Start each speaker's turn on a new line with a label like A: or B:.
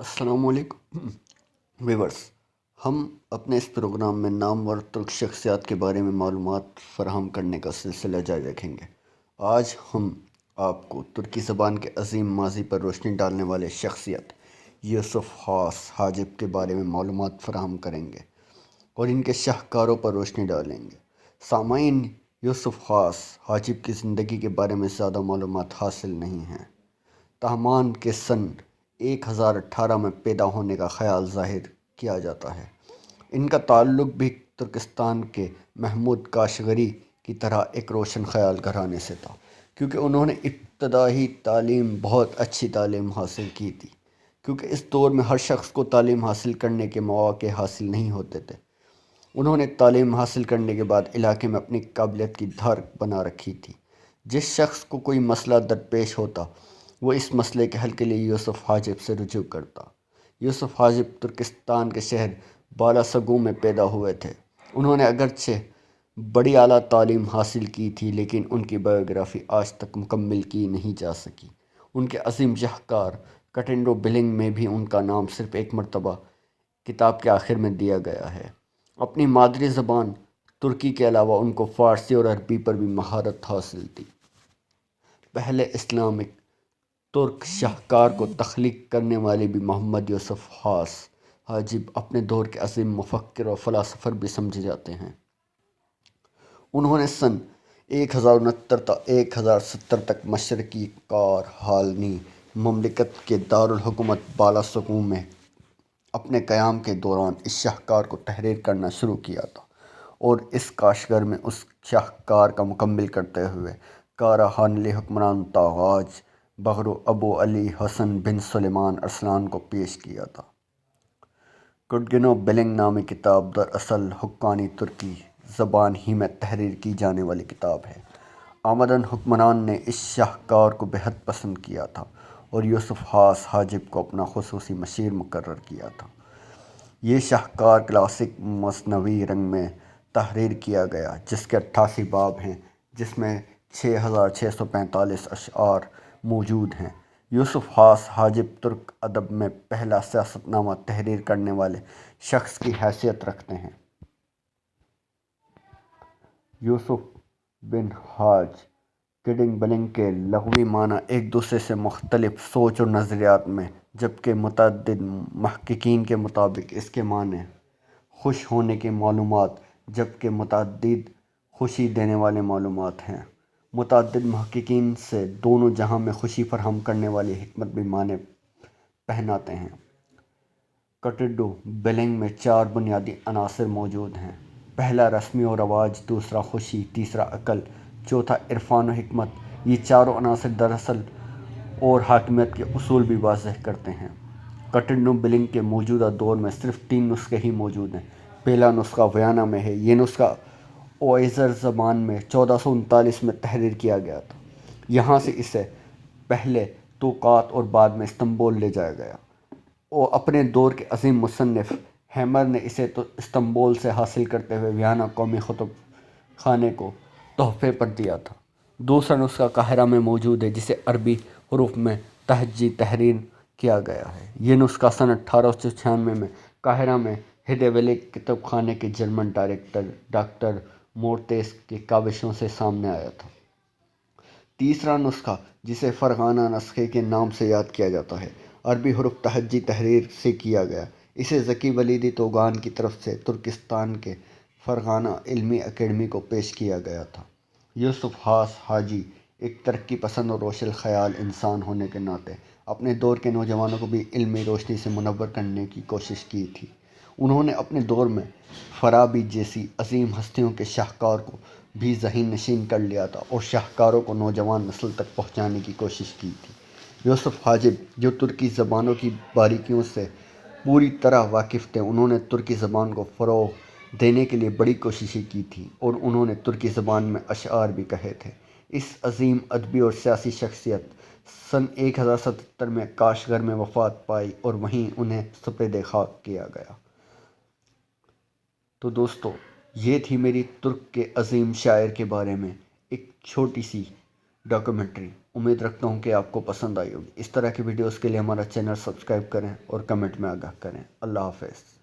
A: السلام علیکم ویورس، ہم اپنے اس پروگرام میں نامور ترک شخصیات کے بارے میں معلومات فراہم کرنے کا سلسلہ جاری رکھیں گے۔ آج ہم آپ کو ترکی زبان کے عظیم ماضی پر روشنی ڈالنے والے شخصیت یوسف خاص حاجب کے بارے میں معلومات فراہم کریں گے اور ان کے شاہکاروں پر روشنی ڈالیں گے۔ سامعین، یوسف خاص حاجب کی زندگی کے بارے میں زیادہ معلومات حاصل نہیں ہیں، تاہم کے سن 1018 میں پیدا ہونے کا خیال ظاہر کیا جاتا ہے۔ ان کا تعلق بھی ترکستان کے محمود کاشغری کی طرح ایک روشن خیال گھرانے سے تھا، کیونکہ انہوں نے ابتدائی تعلیم بہت اچھی تعلیم حاصل کی تھی، کیونکہ اس دور میں ہر شخص کو تعلیم حاصل کرنے کے مواقع حاصل نہیں ہوتے تھے۔ انہوں نے تعلیم حاصل کرنے کے بعد علاقے میں اپنی قابلیت کی دھار بنا رکھی تھی۔ جس شخص کو کوئی مسئلہ درپیش ہوتا، وہ اس مسئلے کے حل کے لیے یوسف حاجب سے رجوع کرتا۔ یوسف حاجب ترکستان کے شہر بالاسگو میں پیدا ہوئے تھے۔ انہوں نے اگرچہ بڑی اعلیٰ تعلیم حاصل کی تھی، لیکن ان کی بایوگرافی آج تک مکمل کی نہیں جا سکی۔ ان کے عظیم شاہکار کٹنڈو بلنگ میں بھی ان کا نام صرف ایک مرتبہ کتاب کے آخر میں دیا گیا ہے۔ اپنی مادری زبان ترکی کے علاوہ ان کو فارسی اور عربی پر بھی مہارت حاصل تھی۔ پہلے اسلامک ترک شاہکار کو تخلیق کرنے والے بھی محمد یوسف خاص حاجب اپنے دور کے عظیم مفکر اور فلاسفر بھی سمجھے جاتے ہیں۔ انہوں نے سن 1069 تا 1070 تک مشرقی کار حالنی مملکت کے دارالحکومت بالاسگو میں اپنے قیام کے دوران اس شاہکار کو تحریر کرنا شروع کیا تھا، اور اس کاشغر میں اس شاہکار کا مکمل کرتے ہوئے کارا حالنی حکمران تاغاج بغرو ابو علی حسن بن سلیمان ارسلان کو پیش کیا تھا۔ کٹگنو بلنگ نامی کتاب دراصل حقانی ترکی زبان ہی میں تحریر کی جانے والی کتاب ہے۔ آمدن حکمران نے اس شاہکار کو بہت پسند کیا تھا اور یوسف خاص حاجب کو اپنا خصوصی مشیر مقرر کیا تھا۔ یہ شاہکار کلاسک مثنوی رنگ میں تحریر کیا گیا، جس کے 88 باب ہیں، جس میں 6645 اشعار موجود ہیں۔ یوسف خاص حاجب ترک ادب میں پہلا سیاست نامہ تحریر کرنے والے شخص کی حیثیت رکھتے ہیں۔ یوسف بن حاج کڈنگ بلنگ کے لغوی معنی ایک دوسرے سے مختلف سوچ اور نظریات میں، جبکہ متعدد محققین کے مطابق اس کے معنی خوش ہونے کی معلومات، جبکہ متعدد خوشی دینے والے معلومات ہیں۔ متعدد محققین سے دونوں جہاں میں خوشی فراہم کرنے والی حکمت بھی معنی پہناتے ہیں۔ کٹنڈو بلنگ میں 4 بنیادی عناصر موجود ہیں: پہلا رسمی و رواج، دوسرا خوشی، تیسرا عقل، چوتھا عرفان و حکمت۔ یہ چاروں عناصر دراصل اور حاکمیت کے اصول بھی واضح کرتے ہیں۔ کٹنڈو بلنگ کے موجودہ دور میں صرف 3 نسخے ہی موجود ہیں۔ پہلا نسخہ ویانا میں ہے۔ یہ نسخہ اوئزر زبان میں 1439 میں تحریر کیا گیا تھا۔ یہاں سے اسے پہلے توقات اور بعد میں استنبول لے جایا گیا، اور اپنے دور کے عظیم مصنف ہیمر نے اسے استنبول سے حاصل کرتے ہوئے ویانا قومی کتب خانے کو تحفے پر دیا تھا۔ دوسرا نسخہ قاہرہ میں موجود ہے، جسے عربی حروف میں تہجی تحریر کیا گیا ہے۔ یہ نسخہ سن 1896 میں قاہرہ میں ہیڈیویلک کتب خانے کے جرمن ڈائریکٹر ڈاکٹر مورتیس کی کاوشوں سے سامنے آیا تھا۔ تیسرا نسخہ، جسے فرغانہ نسخے کے نام سے یاد کیا جاتا ہے، عربی حروف تہجی تحریر سے کیا گیا۔ اسے ذکی ولیدی توغان کی طرف سے ترکستان کے فرغانہ علمی اکیڈمی کو پیش کیا گیا تھا۔ یوسف خاص حاجی ایک ترقی پسند اور روشن خیال انسان ہونے کے ناطے اپنے دور کے نوجوانوں کو بھی علمی روشنی سے منور کرنے کی کوشش کی تھی۔ انہوں نے اپنے دور میں فارابی جیسی عظیم ہستیوں کے شاہکار کو بھی ذہن نشین کر لیا تھا اور شاہکاروں کو نوجوان نسل تک پہنچانے کی کوشش کی تھی۔ یوسف حاجب، جو ترکی زبانوں کی باریکیوں سے پوری طرح واقف تھے، انہوں نے ترکی زبان کو فروغ دینے کے لیے بڑی کوششیں کی تھیں، اور انہوں نے ترکی زبان میں اشعار بھی کہے تھے۔ اس عظیم ادبی اور سیاسی شخصیت سن 1077 میں کاشغر میں وفات پائی اور وہیں انہیں سپرد خاک کیا گیا۔ تو دوستو، یہ تھی میری ترک کے عظیم شاعر کے بارے میں ایک چھوٹی سی ڈاکیومنٹری۔ امید رکھتا ہوں کہ آپ کو پسند آئی ہوگی۔ اس طرح کی ویڈیوز کے لیے ہمارا چینل سبسکرائب کریں اور کمنٹ میں آگاہ کریں۔ اللہ حافظ۔